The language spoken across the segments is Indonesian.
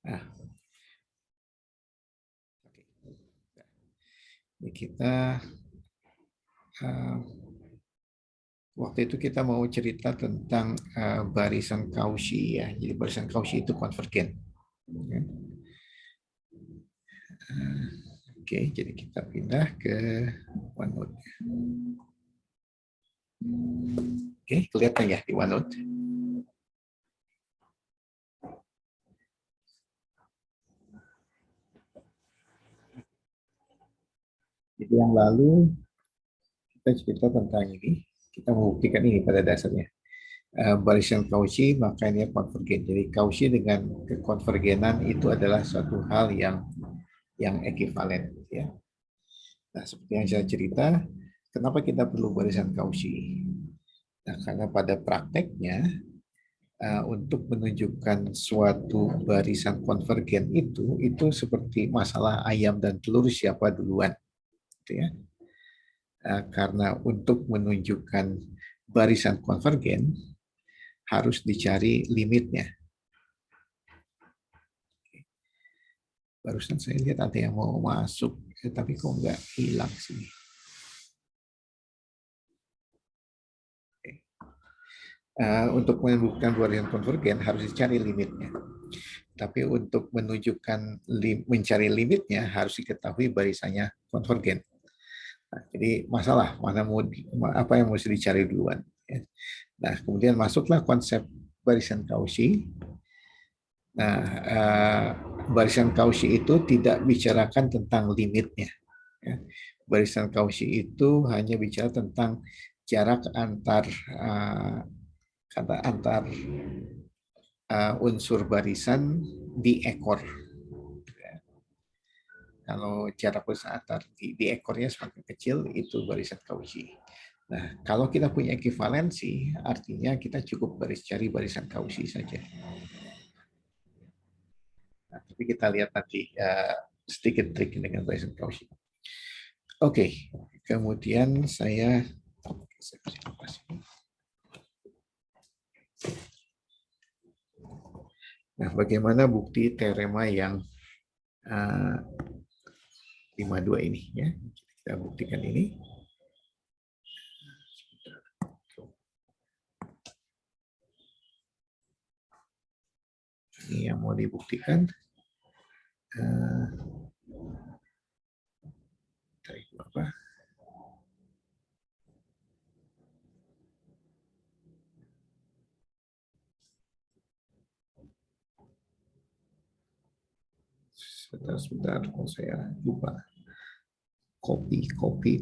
Nah, oke. Jadi kita waktu itu kita mau cerita tentang barisan Cauchy ya. Jadi barisan Cauchy itu konvergen. Ya. Oke, jadi kita pindah ke OneNote. Oke, kelihatan ya di OneNote. Jadi yang lalu kita cerita tentang ini, kita membuktikan ini pada dasarnya. Barisan Cauchy maka ini konvergen. Jadi Cauchy dengan kekonvergenan itu adalah suatu hal yang ekivalen. Ya. Nah, seperti yang saya cerita, kenapa kita perlu barisan Cauchy? Nah, karena pada prakteknya untuk menunjukkan suatu barisan konvergen itu seperti masalah ayam dan telur siapa duluan, gitu ya. Karena untuk menunjukkan barisan konvergen harus dicari limitnya. Barusan saya lihat ada yang mau masuk, tapi kok nggak hilang sih. Untuk menunjukkan barisan konvergen harus dicari limitnya. Tapi untuk menunjukkan mencari limitnya harus diketahui barisannya konvergen. Nah, jadi masalah mana mau apa yang mesti dicari duluan. Ya. Nah, kemudian masuklah konsep barisan Cauchy. Nah, barisan Cauchy itu tidak bicarakan tentang limitnya. Ya. Barisan Cauchy itu hanya bicara tentang jarak antar unsur barisan di ekor. Kalau jarak unsur antar di ekornya semakin kecil, itu barisan Cauchy. Nah, kalau kita punya ekivalensi, artinya kita cukup cari barisan Cauchy saja. Nah, tapi kita lihat nanti sedikit trik dengan barisan Cauchy. Oke, kemudian saya nah, bagaimana bukti teorema yang 52 ini ya. Kita buktikan ini. Ini yang mau dibuktikan. Apa? Sebentar, saya lupa. Kopi itu kopi.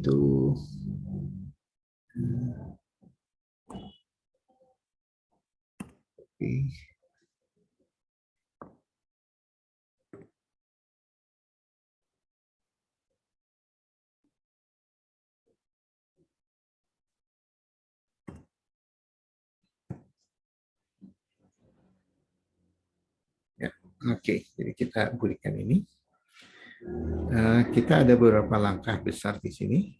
Ya, oke. Jadi kita berikan ini. Kita ada beberapa langkah besar di sini.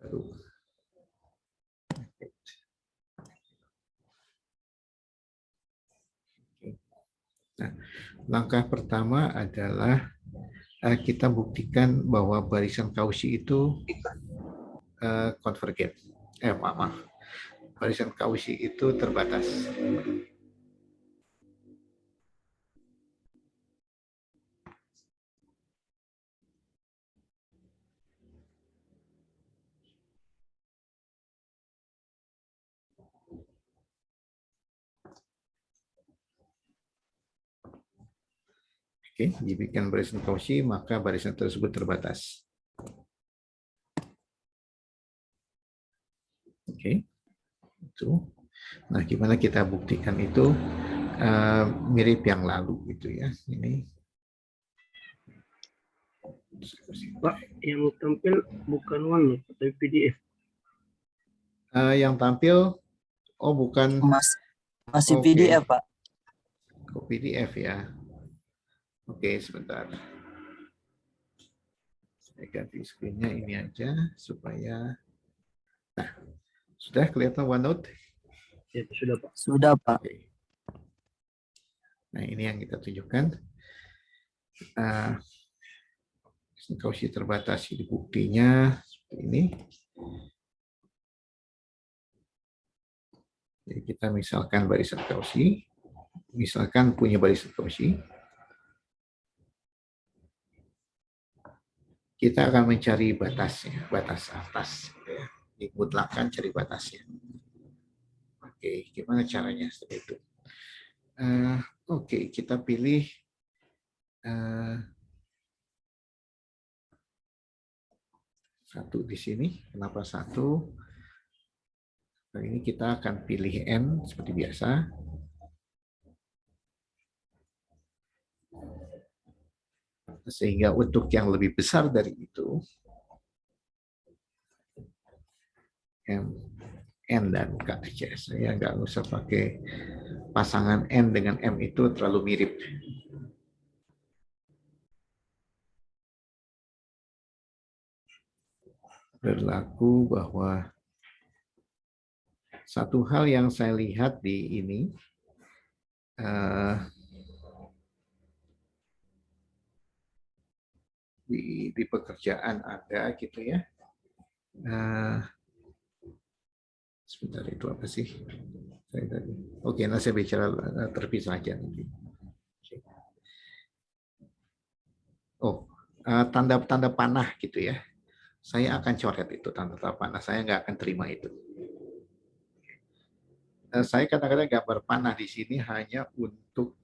Baru. Nah, langkah pertama adalah kita buktikan bahwa barisan Cauchy itu konvergen. Maaf. Barisan Cauchy itu terbatas. Oke, jika barisan Cauchy, maka barisan tersebut terbatas. Oke, itu. Nah, gimana kita buktikan itu mirip yang lalu gitu ya. Ini. Pak, yang tampil bukan OneNote, tapi PDF. Yang tampil, bukan. Masih PDF, Pak. PDF ya. Oke, sebentar. Saya ganti screen-nya ini aja supaya sudah kelihatan OneNote. Ya, sudah Pak. Sudah, Pak. Oke. Nah, ini yang kita tunjukkan. Uh, Kausi terbatas, ini buktinya seperti ini. Jadi kita misalkan barisan Kausi, misalkan punya barisan Kausi, kita akan mencari batasnya, batas atas. Ya. Dimutlakan cari batasnya. Oke, gimana caranya seperti itu? Oke, kita pilih satu di sini. Kenapa satu? Kali ini kita akan pilih N seperti biasa. Sehingga untuk yang lebih besar dari itu, M, N dan K aja. Saya nggak usah pakai pasangan N dengan M itu terlalu mirip. Berlaku bahwa satu hal yang saya lihat di ini, di pekerjaan ada gitu ya. Sebentar, itu apa sih? Oke, nah saya bicara terpisah aja nanti. Oh, tanda-tanda panah gitu ya. Saya akan coret itu tanda-tanda panah. Saya nggak akan terima itu. Saya kadang-kadang gambar panah di sini hanya untuk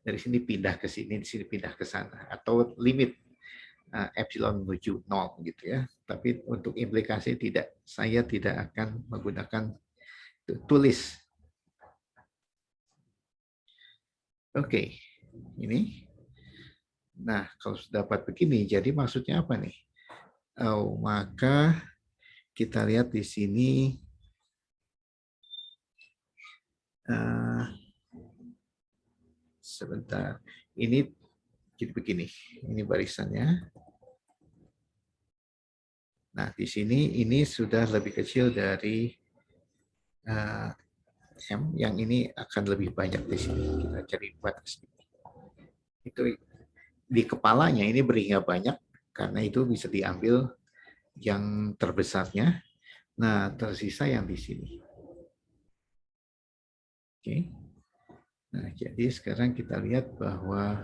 dari sini pindah ke sini, di sini pindah ke sana, atau limit epsilon menuju 0 gitu ya. Tapi untuk implikasi tidak, saya tidak akan menggunakan tulis. Oke, ini. Nah, kalau sudah dapat begini, jadi maksudnya apa nih? Oh, maka kita lihat di sini sebentar. Ini jadi begini. Ini barisannya. Nah, di sini ini sudah lebih kecil dari M. Yang ini akan lebih banyak di sini. Kita cari batas. Itu di kepalanya ini berhingga banyak karena itu bisa diambil yang terbesarnya. Nah, tersisa yang di sini. Oke. Nah, jadi sekarang kita lihat bahwa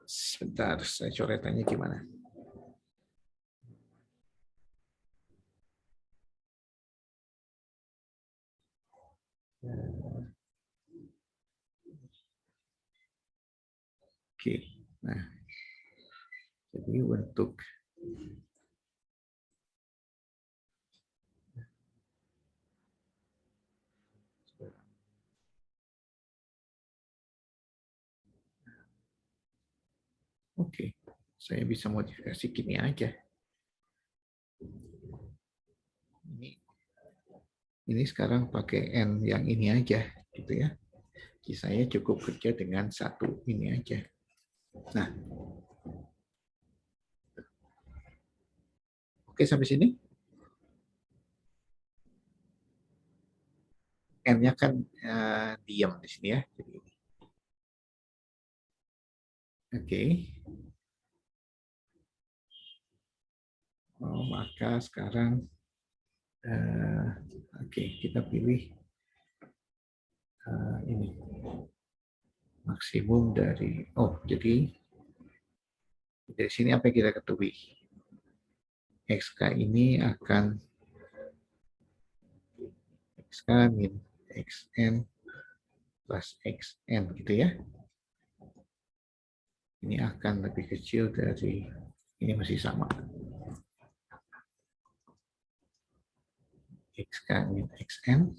sebentar, saya coretannya gimana? Oke. Nah, jadi untuk Oke, saya bisa modifikasi gini aja. Ini sekarang pakai N yang ini aja, gitu ya. Jadi saya cukup kerja dengan satu ini aja. Nah, oke sampai sini. N-nya kan diam di sini ya. Oke. Oh, maka sekarang oke, kita pilih ini maksimum dari jadi dari sini apa yang kita ketahui, XK ini akan XK min XN plus XN gitu ya. Ini akan lebih kecil dari ini, masih sama. XK min XN.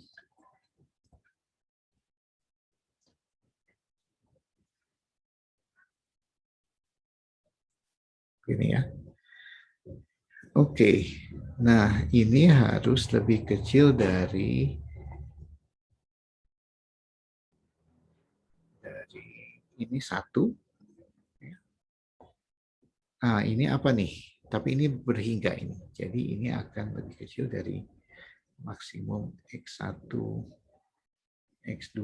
Ini ya. Oke. Nah, ini harus lebih kecil dari ini 1. Ini apa nih? Tapi ini berhingga ini. Jadi ini akan lebih kecil dari maksimum X1, X2.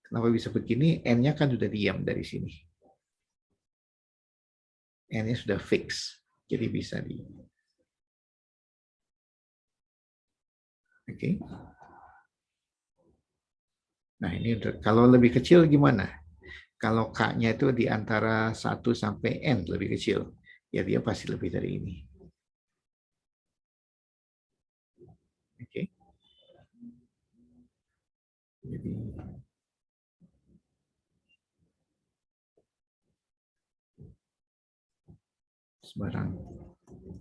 Kenapa bisa begini? N-nya kan sudah diam dari sini. N-nya sudah fix. Jadi bisa di... Oke. Nah ini kalau lebih kecil gimana? Kalau K-nya itu di antara 1 sampai N lebih kecil. Ya dia pasti lebih dari ini. Oke. Jadi sebarang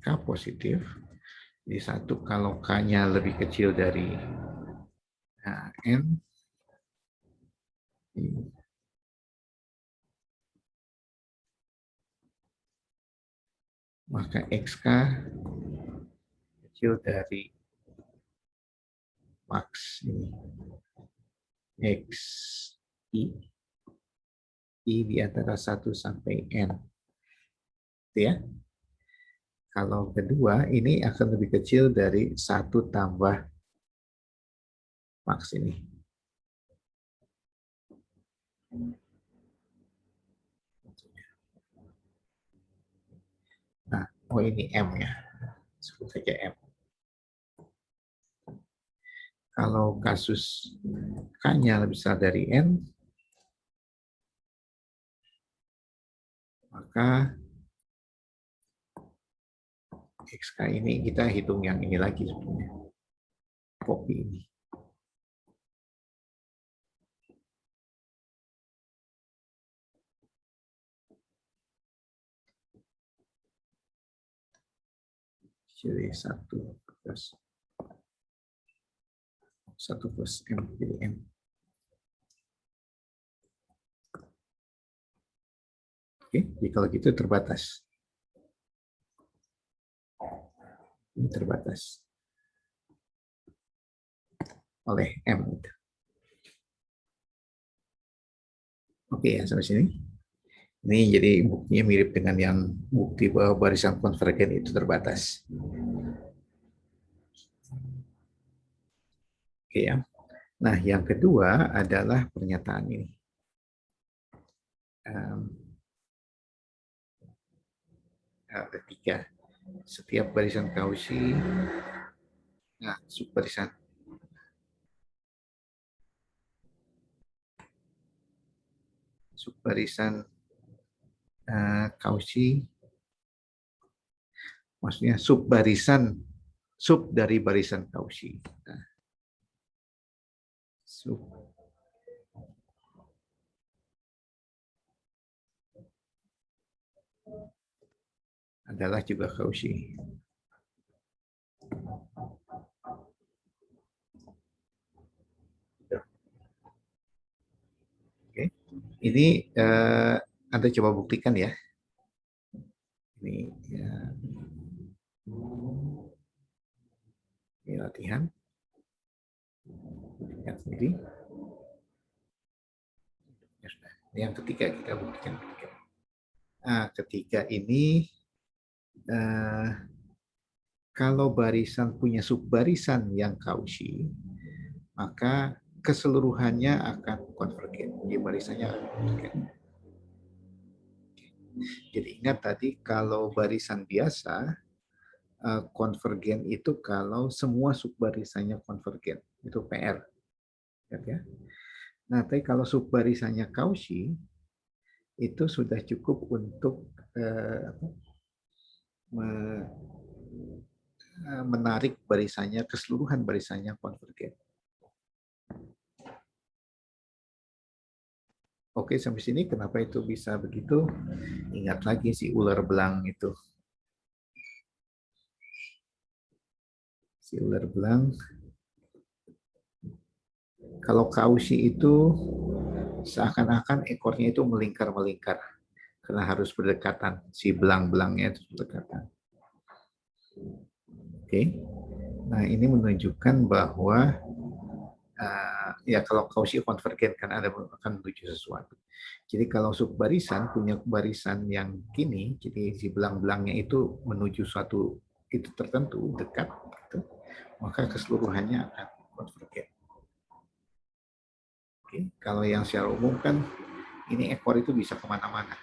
K positif. Jadi 1 kalau K-nya lebih kecil dari N, maka XK kecil dari max ini. X I di antara 1 sampai N. Itu ya. Kalau kedua, ini akan lebih kecil dari 1 tambah max ini. Nah, ini M ya. Sebut saja M. Kalau kasus K-nya lebih besar dari N, maka XK ini kita hitung yang ini lagi sebenarnya. Copy ini. Jadi 1 plus M jadi M. Oke, jadi kalau gitu terbatas. Ini terbatas oleh M. Oke ya, sampai sini. Ini jadi buktinya mirip dengan yang bukti bahwa barisan konvergen itu terbatas. Oke ya. Nah, yang kedua adalah pernyataan ini. Ketiga, setiap barisan Cauchy, subbarisan Cauchy, maksudnya sub dari barisan Cauchy. Sub adalah juga Cauchy. Oke. Ini Anda coba buktikan ya. Ini ya. Ini latihan. Lihat sendiri. Yang ketiga kita buktikan. Nah, ketiga ini kalau barisan punya subbarisan yang Cauchy, maka keseluruhannya akan konvergen. Jadi barisannya akan konvergen. Jadi ingat tadi kalau barisan biasa konvergen itu kalau semua subbarisannya konvergen. Itu PR. Ya. Nah, tapi kalau subbarisannya Cauchy itu sudah cukup untuk menarik barisannya, keseluruhan barisannya konvergen. Oke, sampai sini kenapa itu bisa begitu? Ingat lagi si ular belang itu. Si ular belang. Kalau Cauchy itu seakan-akan ekornya itu melingkar-melingkar. Karena harus berdekatan. Si belang-belangnya itu berdekatan. Oke. Nah, ini menunjukkan bahwa Ya kalau Cauchy konvergen kan ada akan menuju sesuatu. Jadi kalau subbarisan punya barisan yang gini, jadi si belang-belangnya itu menuju suatu itu tertentu dekat, gitu, maka keseluruhannya akan konvergen. Oke, kalau yang secara umum kan ini ekor itu bisa kemana-mana,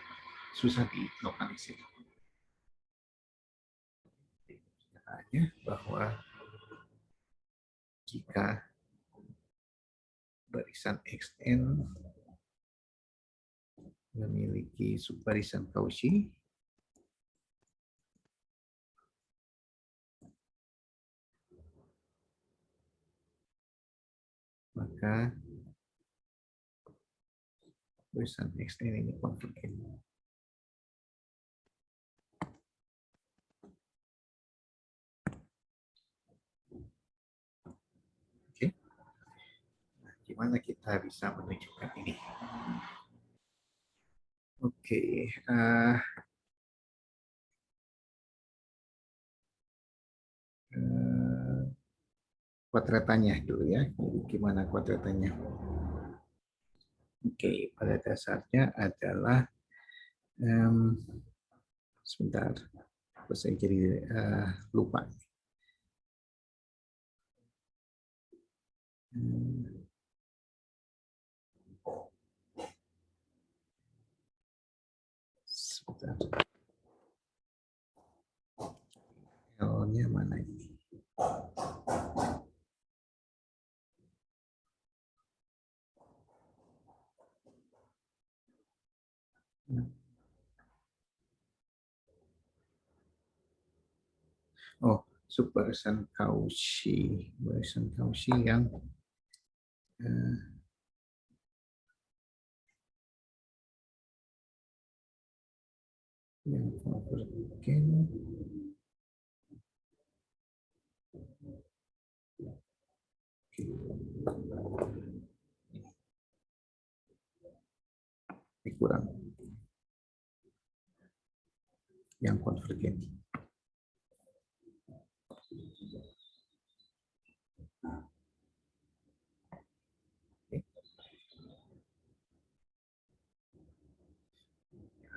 susah dilokalisir. Hanya bahwa jika barisan XN memiliki subbarisan Cauchy, maka barisan XN ini konvergen. Oke, nah, gimana kita bisa menunjukkan ini? Oke, kuadratanya dulu ya. Jadi gimana kuadratanya? Oke, pada dasarnya adalah sebentar, saya jadi lupa. Sebentar. L-nya mana ini? Oh, subbarisan Cauchy. Barisan Cauchy yang konvergen. Ini kurang. Yang konvergen.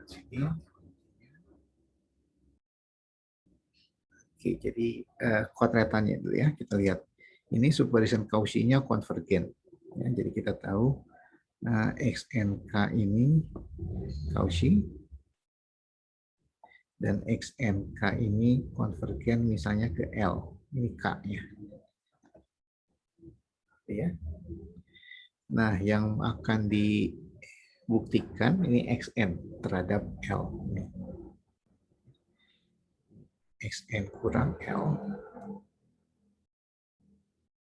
Sini. Oke, jadi kuadratannya dulu ya, kita lihat. Ini subbarisan Cauchy-nya konvergen. Ya, jadi kita tahu XNK ini Cauchy dan XNK ini konvergen misalnya ke L. Ini K-nya. Ya. Nah, yang akan dibuktikan ini XN terhadap L. XN kurang L.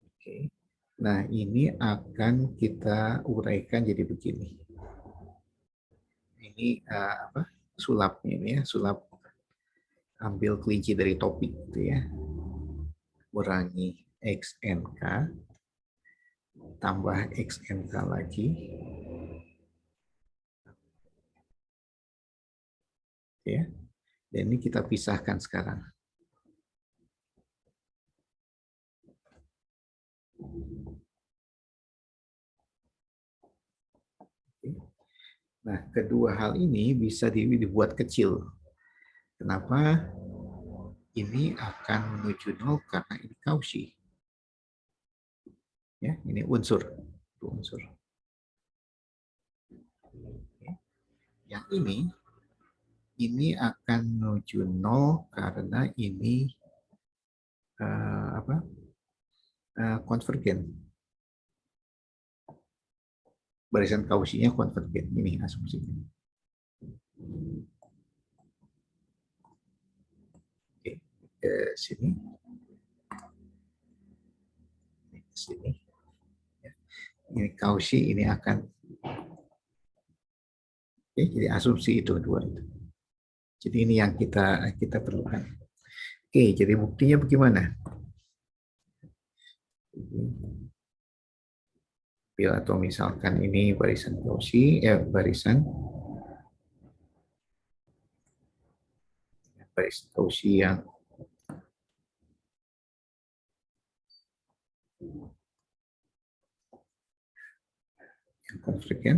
Oke. Nah, ini akan kita uraikan jadi begini. Ini sulapnya ini ya, sulap ambil kelinci dari topik gitu ya. Kurangi XNK tambah XNK lagi. Ya. Dan ini kita pisahkan sekarang. Nah, kedua hal ini bisa dibuat kecil. Kenapa? Ini akan menuju 0 karena ini Cauchy. Ya, ini unsur. Unsur. Yang ini akan menuju 0 karena ini konvergen. Barisan Cauchy-nya konvergen. Ini asumsinya. Oke, ke sini. Sini. Ini Cauchy, ini akan. Oke, jadi asumsi itu dua itu. Jadi ini yang kita perlukan. Oke, jadi buktinya bagaimana? Atau misalkan ini barisan Cauchy, barisan Cauchy yang yang konvergen.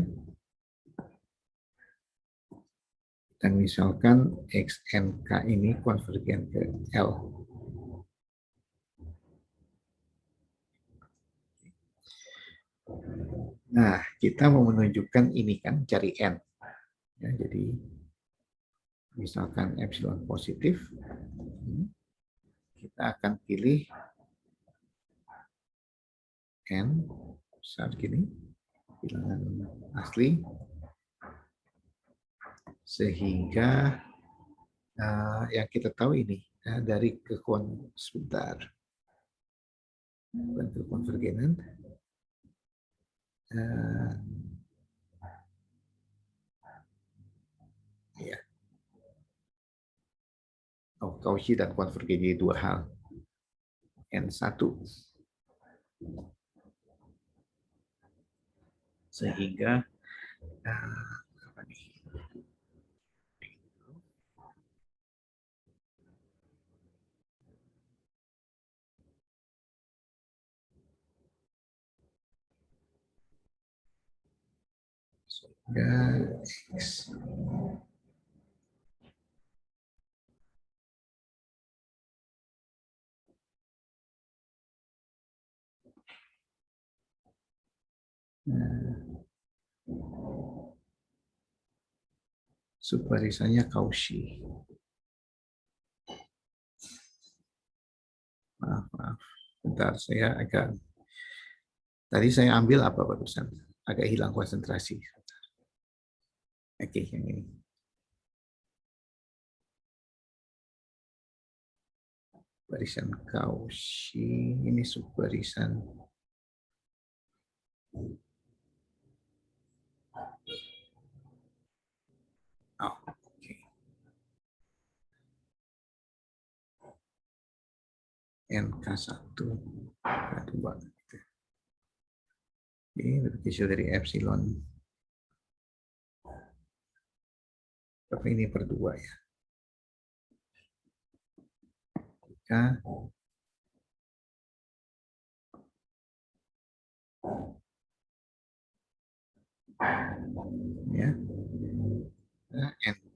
Dan misalkan XNK ini konvergen ke L. Nah, kita mau menunjukkan ini kan, cari N. Ya, jadi, misalkan epsilon positif, kita akan pilih N besar gini, bilangan asli, sehingga yang kita tahu ini dari sebentar, bentuk konvergenan. Ya. Cauchy dan konvergen jadi dua hal. N1 sehingga apa nih? Sehingga X subbarisannya Cauchy. Maaf. Bentar, saya agak... Tadi saya ambil apa barusan? Agak hilang konsentrasi. Oke, yang ini. Barisan Cauchy, ini subbarisan. Oh, oke. NK1, K2. Ini lebih kecil dari epsilon. Tapi ini per 2 ya. K ya. Nah, N2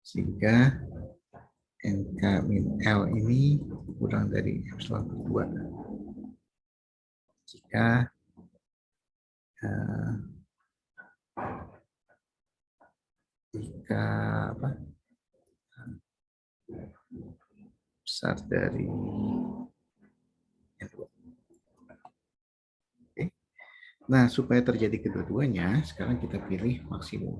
sehingga NK min L ini kurang dari epsilon per 2. Jika apa, besar dari N2. Oke. Nah, supaya terjadi kedua-duanya, sekarang kita pilih maksimum.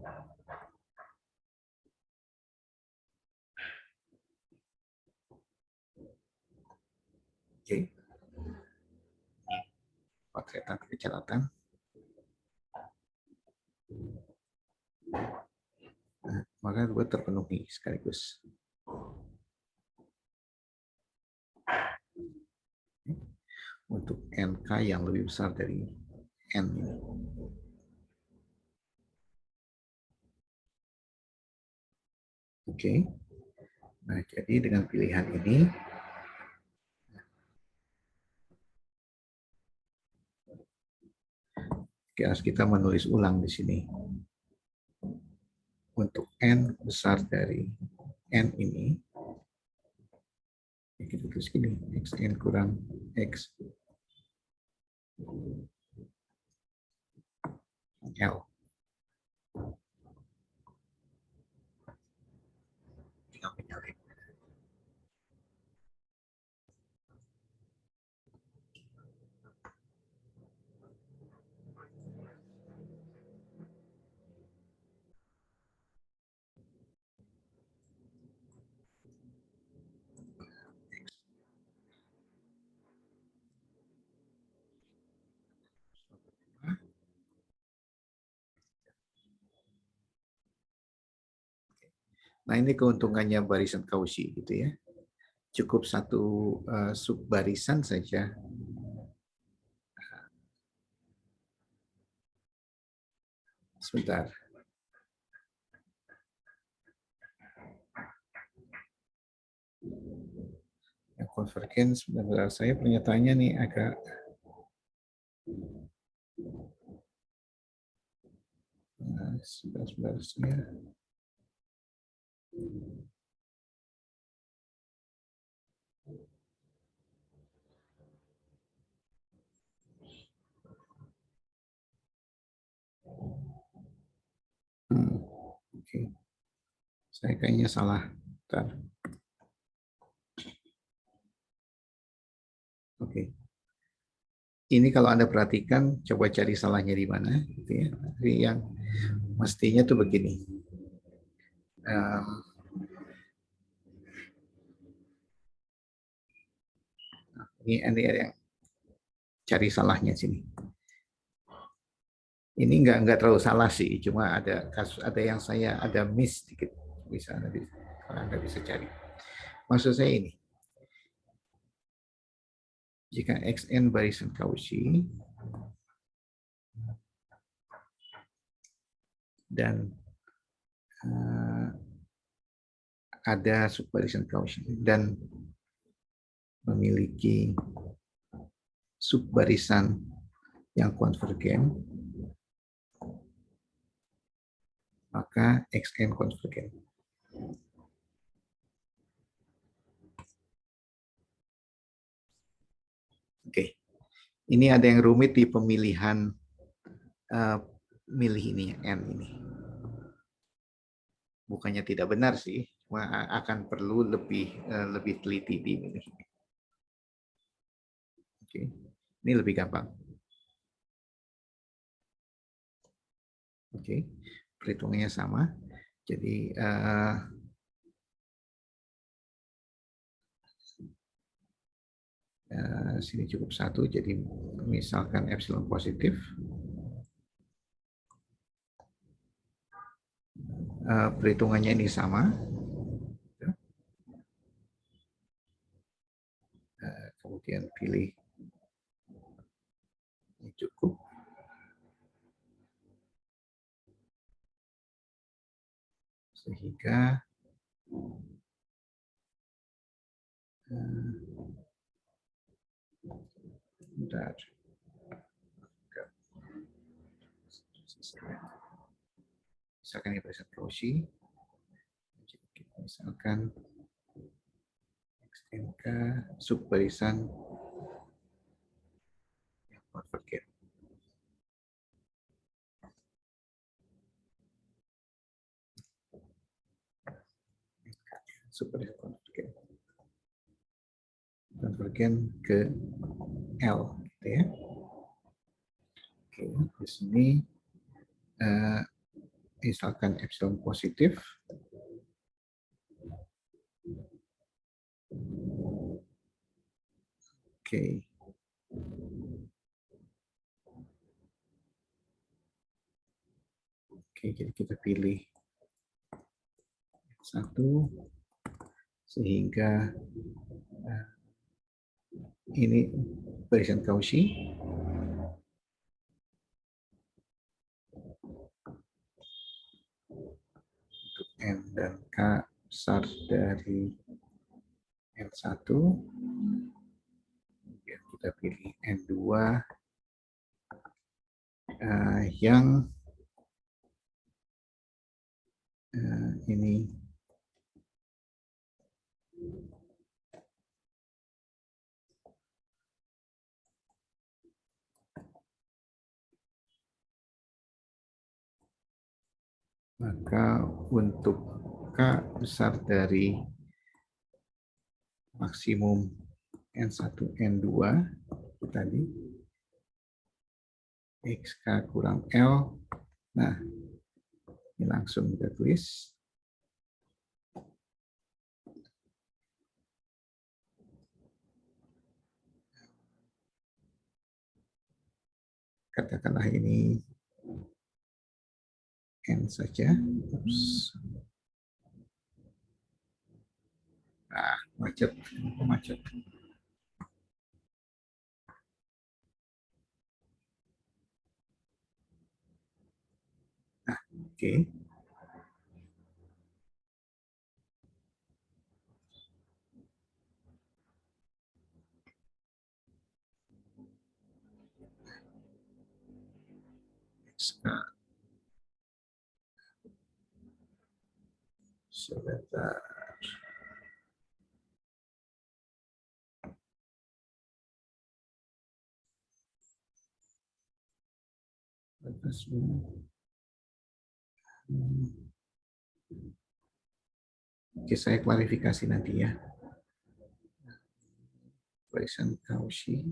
Oke. Potretan kecamatan. Nah, maka dua terpenuhi sekaligus. Untuk NK yang lebih besar dari N ini. Oke. Nah, jadi dengan pilihan ini, harus kita menulis ulang di sini. Untuk N besar dari N ini, kita tulis gini, Xn kurang X L. Tinggal menyalin. Nah, ini keuntungannya barisan Cauchy gitu ya. Cukup satu subbarisan saja. Sebentar. Yang konvergen sebentar, saya pernyataannya nih agak Sebenarnya oke. Saya kayaknya salah. Bentar. Oke. Ini kalau Anda perhatikan, coba cari salahnya di mana, gitu ya. Tapi yang mestinya tuh begini. Ini ada yang cari salahnya sini. Ini nggak terlalu salah sih, cuma ada kasus, ada yang saya ada miss sedikit. Bisa Anda bisa cari. Maksud saya ini, jika xn barisan Cauchy dan ada subbarisan Cauchy dan memiliki subbarisan yang konvergen, maka xn konvergen. Oke, ini ada yang rumit di pemilihan milih ini n ini. Bukannya tidak benar sih, cuma akan perlu lebih teliti di milih ini. Oke, ini lebih gampang. Oke, perhitungannya sama. Jadi sini cukup 1, jadi misalkan epsilon positif. Perhitungannya ini sama. Kemudian pilih ini cukup. Sehingga bentar. Misalkan ini barisan Cauchy. Misalkan XNK subbarisan yang konvergen. Subbarisan konvergen. Konvergen ke L, gitu ya. Oke, di sini misalkan epsilon positif. Oke. Oke, jadi kita pilih 1 sehingga ini barisan Cauchy. Untuk N dan K besar dari N1. Kemudian kita pilih N2 yang ini maka untuk K besar dari maksimum N1, N2 tadi, XK kurang L. Nah, ini langsung kita tulis. Katakanlah ini N saja. Oops. Nah, macet. Nah, oke. XK Sebentar. Oke, saya klarifikasi nanti ya. Barisan Cauchy.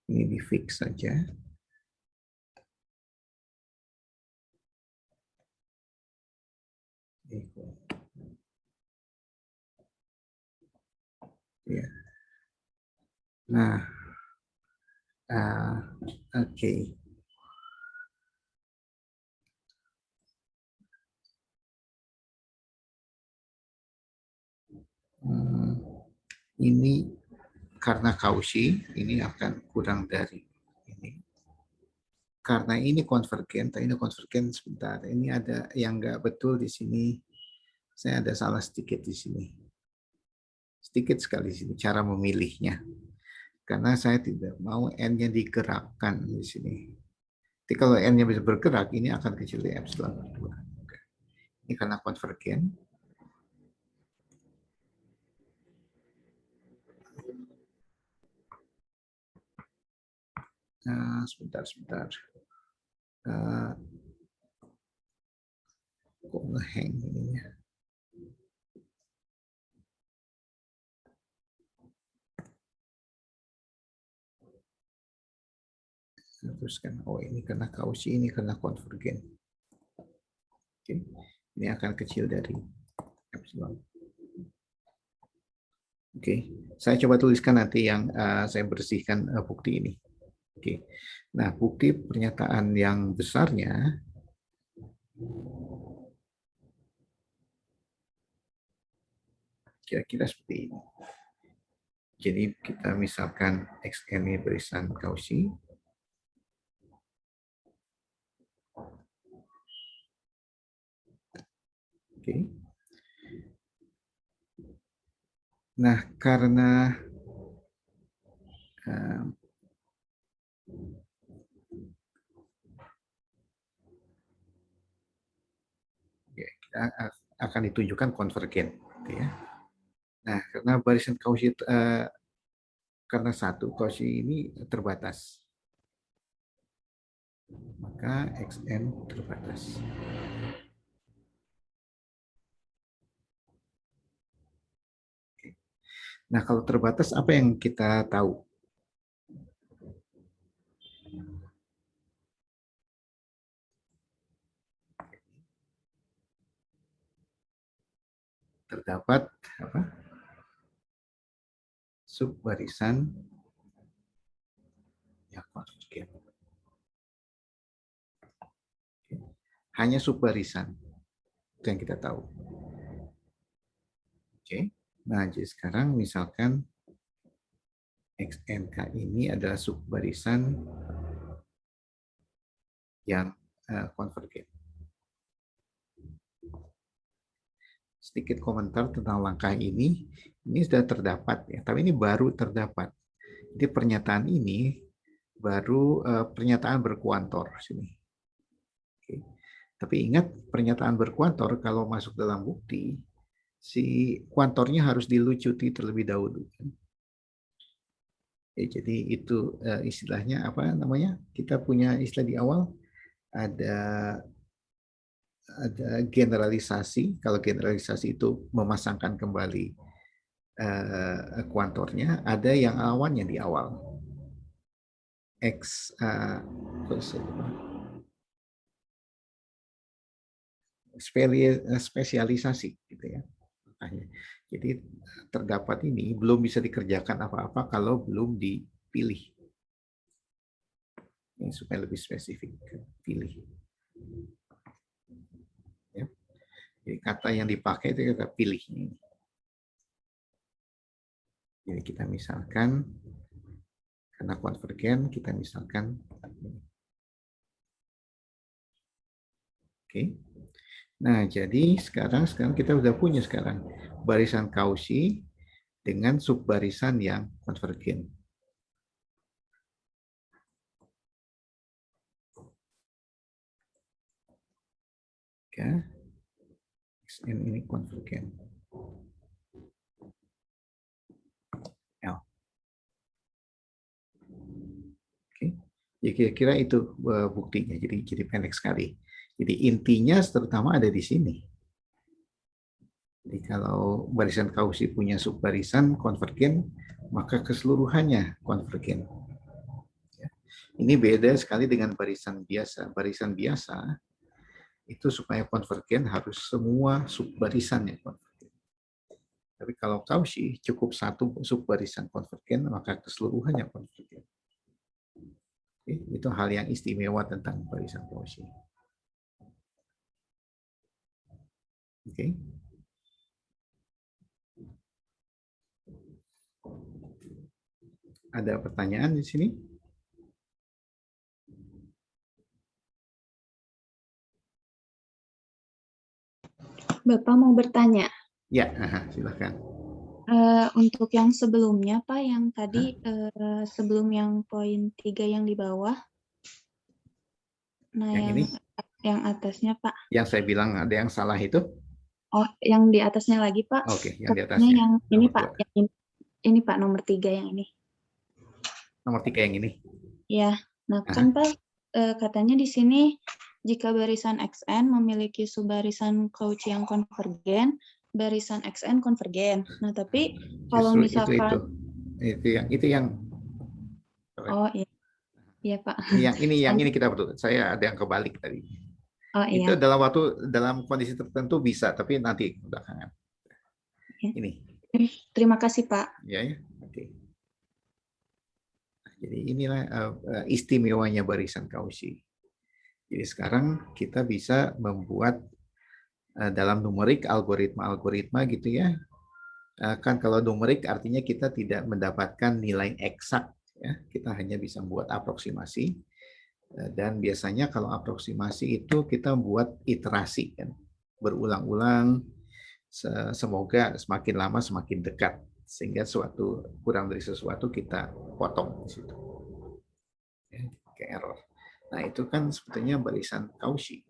Ini di fix saja. Ya. Nah, oke. Ini karena Cauchy, ini akan kurang dari ini. Karena ini konvergen sebentar. Ini ada yang nggak betul di sini. Saya ada salah sedikit di sini. Sedikit sekali di sini cara memilihnya. Karena saya tidak mau N-nya digerakkan di sini. Jadi kalau N-nya bisa bergerak, ini akan kecil dari epsilon 2. Ini karena konvergen. Sebentar. Kok ngehang ininya? Teruskan, oh ini karena Cauchy, ini karena konvergen. Oke, ini akan kecil dari epsilon. Oke, saya coba tuliskan nanti yang saya bersihkan bukti ini. Oke, nah bukti pernyataan yang besarnya kira-kira seperti ini. Jadi kita misalkan Xn ini barisan Cauchy. Oke. Nah, karena kita akan ditunjukkan konvergen, gitu ya. Nah, karena barisan Cauchy karena satu Cauchy ini terbatas, maka Xn terbatas. Nah, kalau terbatas apa yang kita tahu? Terdapat apa? Subbarisan yang konvergen. Hanya subbarisan itu yang kita tahu. Oke. Nah, jadi sekarang misalkan XNK ini adalah subbarisan yang konvergen. Sedikit komentar tentang langkah ini sudah terdapat ya, tapi ini baru terdapat. Jadi pernyataan ini baru pernyataan berkuantor sini. Oke. Tapi ingat pernyataan berkuantor kalau masuk dalam bukti, si kuantornya harus dilucuti terlebih dahulu. Jadi itu istilahnya apa namanya? Kita punya istilah di awal ada generalisasi. Kalau generalisasi itu memasangkan kembali kuantornya, ada yang awannya di awal. Spesialisasi gitu ya. Jadi terdapat ini belum bisa dikerjakan apa-apa kalau belum dipilih. Ini supaya lebih spesifik, pilih. Ya. Jadi kata yang dipakai itu kata pilih. Jadi kita misalkan karena konvergen kita misalkan oke. Nah, jadi sekarang kita sudah punya sekarang barisan Cauchy dengan subbarisan yang konvergen. XN ini konvergen. L. Oke. Ya kira-kira itu buktinya. Jadi pendek sekali. Jadi intinya terutama ada di sini. Jadi kalau barisan Cauchy punya subbarisan konvergen, maka keseluruhannya konvergen. Ya. Ini beda sekali dengan barisan biasa. Barisan biasa itu supaya konvergen harus semua subbarisannya konvergen. Tapi kalau Cauchy cukup satu subbarisan konvergen, maka keseluruhannya konvergen. Oke, itu hal yang istimewa tentang barisan Cauchy. Oke. Ada pertanyaan di sini? Bapak mau bertanya. Ya, silakan. Untuk yang sebelumnya, Pak, yang tadi sebelum yang poin 3 yang di bawah. Nah, Yang ini? Yang atasnya, Pak. Yang saya bilang ada yang salah itu? Oh, yang di atasnya lagi, Pak. Oke, yang di Katanya atasnya. yang ini, Nomor Pak. dua. Yang ini, Pak, nomor 3 yang ini. Nomor 3 yang ini. Ya, nah kan Pak, katanya di sini jika barisan XN memiliki subbarisan Cauchy yang konvergen, barisan XN konvergen. Nah, tapi kalau Justru misalkan itu yang oh iya. Iya, Pak. yang ini kita perlu. Saya ada yang kebalik tadi. Oh Itu iya. dalam kondisi tertentu bisa, tapi nanti belakangan. Ya. Ini. Terima kasih, Pak. Ya. Oke. Jadi inilah istimewanya barisan Cauchy. Jadi sekarang kita bisa membuat dalam numerik algoritma gitu ya. Kan kalau numerik artinya kita tidak mendapatkan nilai eksak ya, kita hanya bisa membuat aproksimasi. Dan biasanya kalau aproksimasi itu kita buat iterasi kan, berulang-ulang, semoga semakin lama semakin dekat sehingga kurang dari sesuatu kita potong di situ ya, ke error. Nah itu kan sebetulnya barisan Cauchy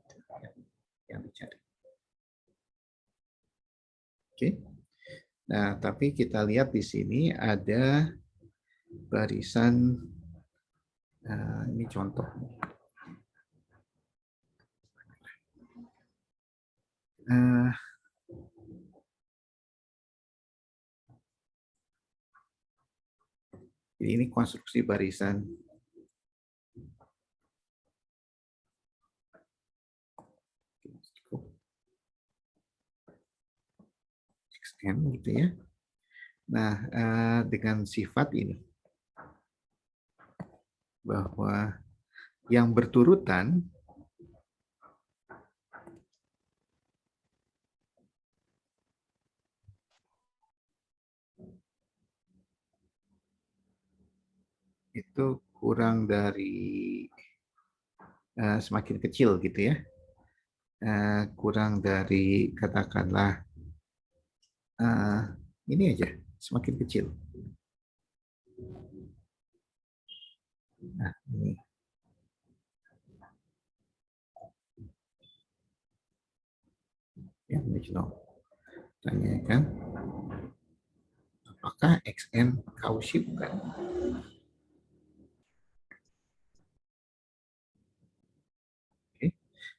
yang dicari. Oke. Nah tapi kita lihat di sini ada barisan. Ini contoh. Jadi ini konstruksi barisan. XN gitu ya. Nah, dengan sifat ini bahwa yang berturutan itu kurang dari semakin kecil gitu ya, kurang dari katakanlah ini aja semakin kecil. Nah ini yang tanyakan apakah XN Cauchy bukan?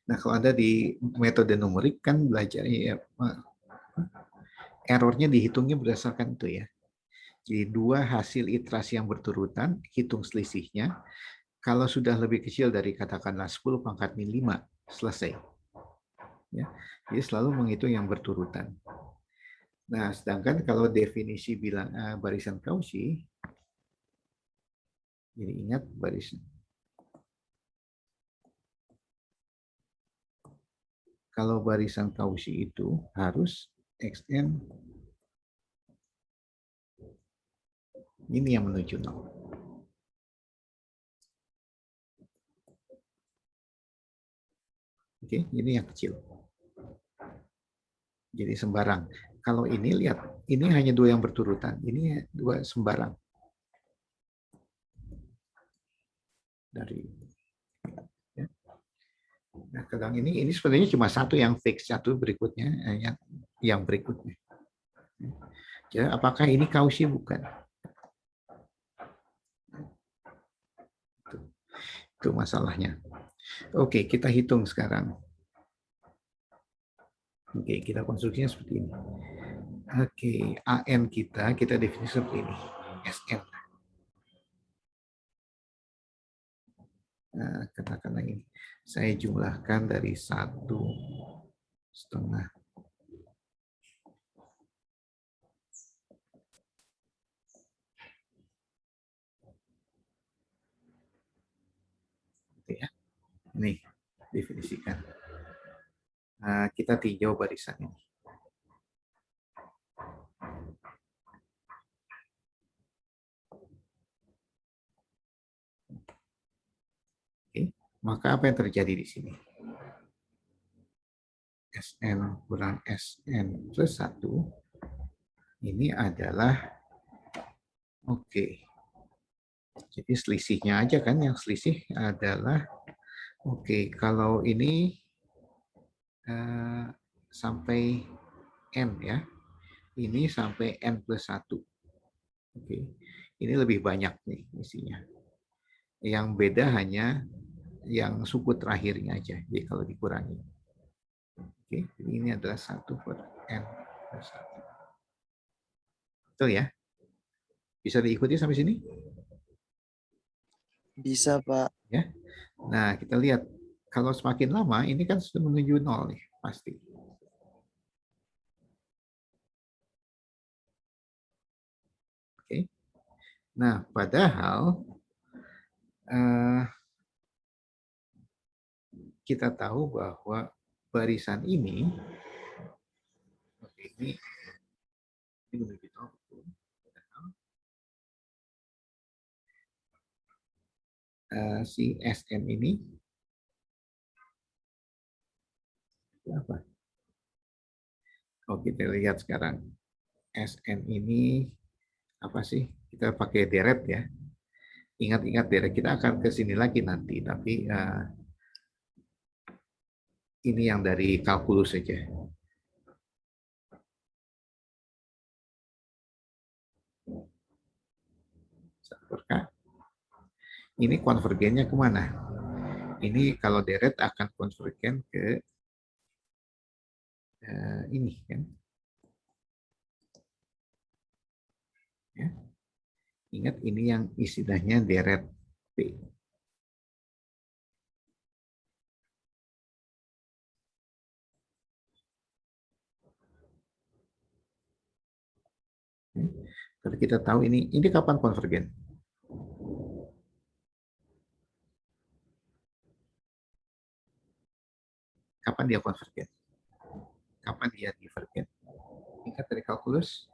Nah, kalau ada di metode numerik kan belajar ya, errornya dihitungnya berdasarkan itu ya. Jadi dua hasil iterasi yang berturutan, hitung selisihnya. Kalau sudah lebih kecil dari katakanlah 10 pangkat min 5, selesai. Ya. Jadi selalu menghitung yang berturutan. Nah, sedangkan kalau definisi bilang barisan Cauchy, jadi ingat barisan. Kalau barisan Cauchy itu harus XN ini yang menuju 0. Oke, ini yang kecil. Jadi sembarang. Kalau ini lihat, ini hanya dua yang berturutan. Ini dua sembarang. Dari ya. Nah, kalau ini sebenarnya cuma satu yang fix, satu berikutnya yang berikutnya. Ya, apakah ini Cauchy? Bukan. Itu masalahnya. Oke, kita hitung sekarang. Oke, kita konstruksinya seperti ini. Oke, AN kita definisi seperti ini. SN. Nah, katakanlah ini. Saya jumlahkan dari 1,5. Ya. Ini definisikan. Nah, kita tinjau barisan ini. Oke, maka apa yang terjadi di sini? SN kurang SN plus 1 ini adalah oke. Jadi selisihnya aja kan, yang selisih adalah oke, kalau ini sampai N ya, ini sampai N plus 1. Oke, ini lebih banyak nih isinya. Yang beda hanya yang suku terakhirnya aja, jadi kalau dikurangi. Oke, jadi ini adalah 1 per N plus 1. Betul ya? Bisa diikuti sampai sini? Bisa, Pak. Ya. Nah, kita lihat kalau semakin lama ini kan sudah menuju 0 nih, pasti. Oke. Nah, padahal kita tahu bahwa barisan ini menuju 0. Si SN ini apa? Oh, kita lihat sekarang. SN ini apa sih? Kita pakai deret ya. Ingat-ingat deret, kita akan ke sini lagi nanti, tapi ini yang dari kalkulus saja. Ini konvergennya kemana? Ini kalau deret akan konvergen ke ini kan. Ya. Ingat ini yang istilahnya deret P. Tapi kita tahu ini kapan konvergen? Kapan dia konvergen? Kapan dia divergen? Ingat dari kalkulus?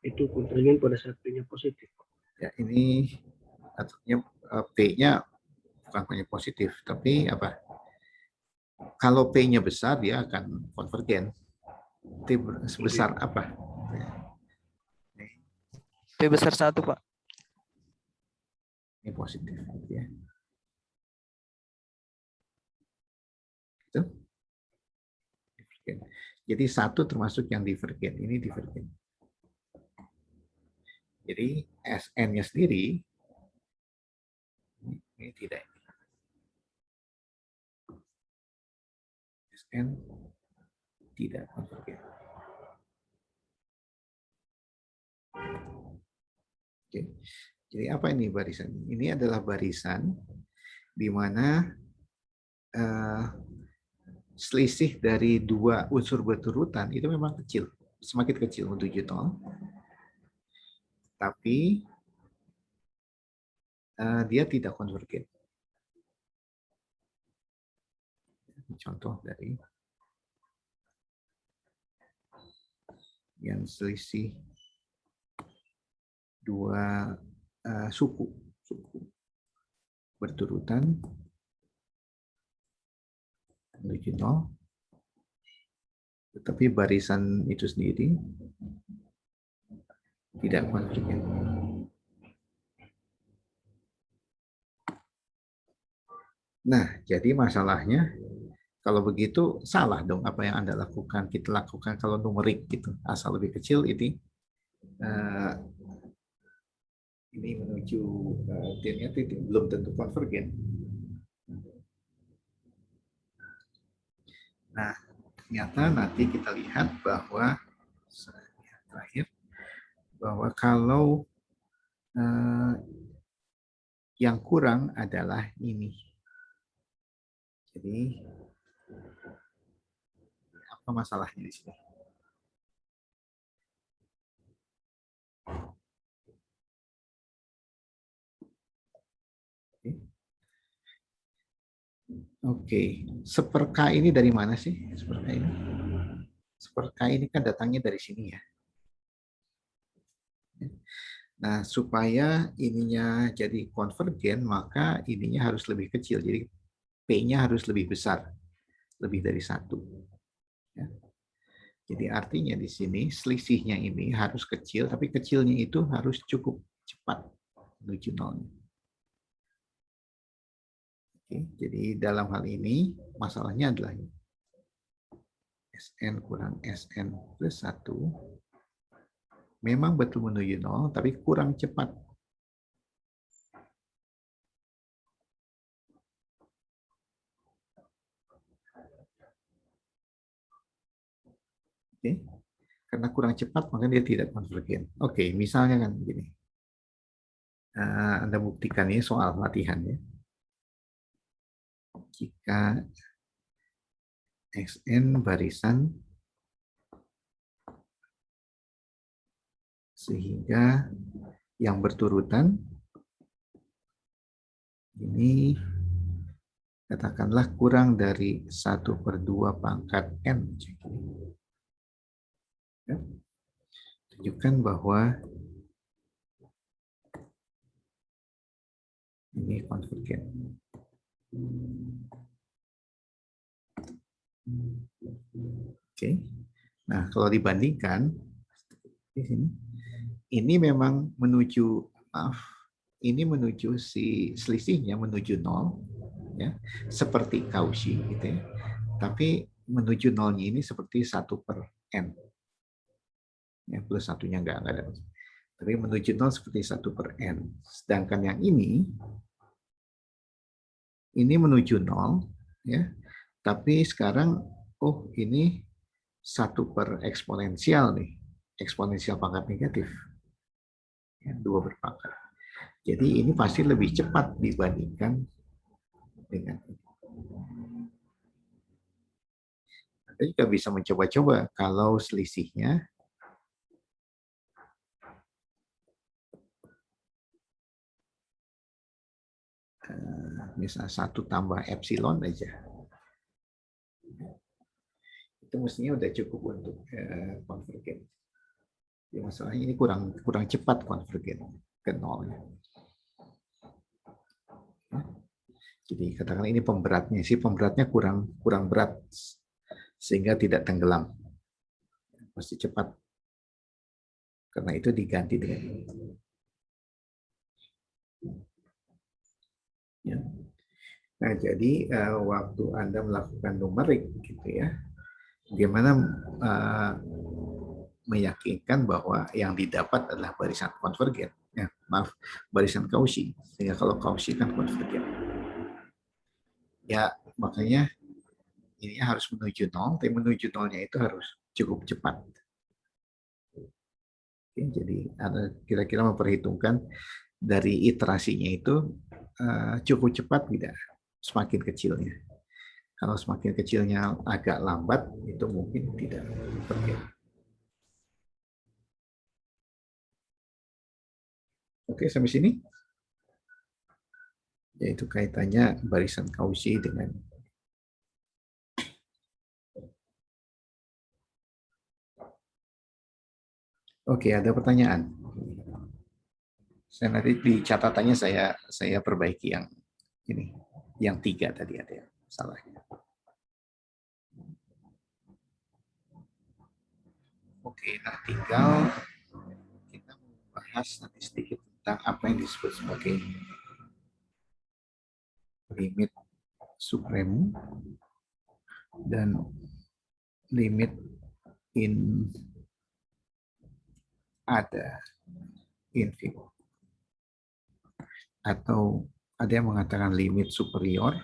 Itu konvergen pada saat P-nya positif. Ya, ini artinya P-nya bukan hanya positif, tapi apa? Kalau P-nya besar, dia akan konvergen. T sebesar apa? P besar 1, Pak. Ini positif. Ya. Itu. Jadi 1 termasuk yang divergen. Ini divergen. Jadi SN-nya sendiri ini tidak. SN tidak konvergen. Oke. Jadi apa ini barisan? Ini adalah barisan di mana selisih dari dua unsur berturutan itu memang kecil, semakin kecil menuju 0. Tapi dia tidak konvergen. Contoh dari yang selisih dua suku berturutan menuju 0, tetapi barisan itu sendiri tidak konvergen. Nah, jadi masalahnya Kalau begitu salah dong apa yang Anda lakukan. Kita lakukan kalau numerik gitu. Asal lebih kecil ini menuju ternyata itu belum tentu konvergen. Nah, ternyata nanti kita lihat bahwa terakhir bahwa kalau yang kurang adalah ini. Jadi apa masalahnya di sini? Oke, seperka ini dari mana sih? Seperka ini. Seperka ini kan datangnya dari sini ya. Nah, supaya ininya jadi konvergen, maka ininya harus lebih kecil. Jadi P-nya harus lebih besar, lebih dari 1. Ya. Jadi artinya di sini selisihnya ini harus kecil, tapi kecilnya itu harus cukup cepat menuju 0. Oke, jadi dalam hal ini masalahnya adalah Sn kurang Sn plus 1 memang betul menuju 0, tapi kurang cepat. Oke. Karena kurang cepat, maka dia tidak konvergen. Oke, misalnya kan begini. Anda buktikan ini soal latihan ya. Jika Xn barisan sehingga yang berturutan ini katakanlah kurang dari 1/2 pangkat N. Ya. Tunjukkan bahwa ini konvergen. Oke. Nah, kalau dibandingkan di sini, ini memang menuju ini menuju si selisihnya menuju 0 ya, seperti Cauchy gitu ya. Tapi menuju 0-nya ini seperti 1/n. Ya, plus satunya enggak ada. Tapi menuju 0 seperti 1/n. Sedangkan yang ini menuju 0 ya. Tapi sekarang ini 1 eksponensial nih. Eksponensial pangkat negatif. Ya, 2 berpangkat. Jadi ini pasti lebih cepat dibandingkan dengan ini. Anda juga bisa mencoba-coba kalau selisihnya misal 1 tambah epsilon aja. Itu mestinya udah cukup untuk konvergen. Ya, masalahnya ini kurang cepat konvergen ke 0. Jadi katakan ini pemberatnya, pemberatnya kurang berat sehingga tidak tenggelam. Pasti cepat. Karena itu diganti dengan ini. Ya. Nah, jadi waktu Anda melakukan numerik gitu ya, bagaimana meyakinkan bahwa yang didapat adalah barisan konvergen. Ya, maaf, barisan Cauchy. Sehingga kalau Cauchy kan konvergen. Ya, makanya ini harus menuju 0, tapi menuju 0-nya itu harus cukup cepat. Oke, jadi Anda kira-kira memperhitungkan dari iterasinya itu cukup cepat tidak, semakin kecilnya. Kalau semakin kecilnya agak lambat, itu mungkin tidak konvergen. Oke, sampai sini. Yaitu kaitannya barisan Cauchy dengan Oke, ada pertanyaan. Saya nanti di catatannya saya perbaiki yang ini, yang 3 tadi ada yang salahnya. Oke, nah tinggal kita membahas nanti sedikit tentang apa yang disebut sebagai limit supremum dan limit in ada inferior. Atau ada yang mengatakan limit superior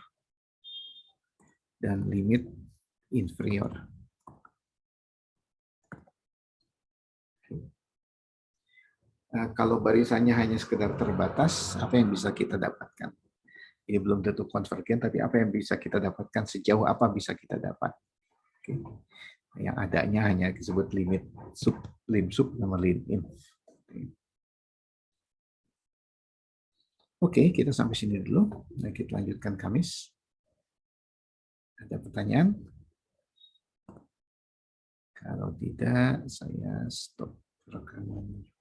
dan limit inferior. Kalau barisannya hanya sekedar terbatas, apa yang bisa kita dapatkan? Ini belum tentu konvergen, tapi apa yang bisa kita dapatkan, sejauh apa bisa kita dapat? Oke. Yang adanya hanya disebut limit sub, lim sub, nama lim inf. Oke, kita sampai sini dulu. Nah, kita lanjutkan Kamis. Ada pertanyaan? Kalau tidak, saya stop rekaman.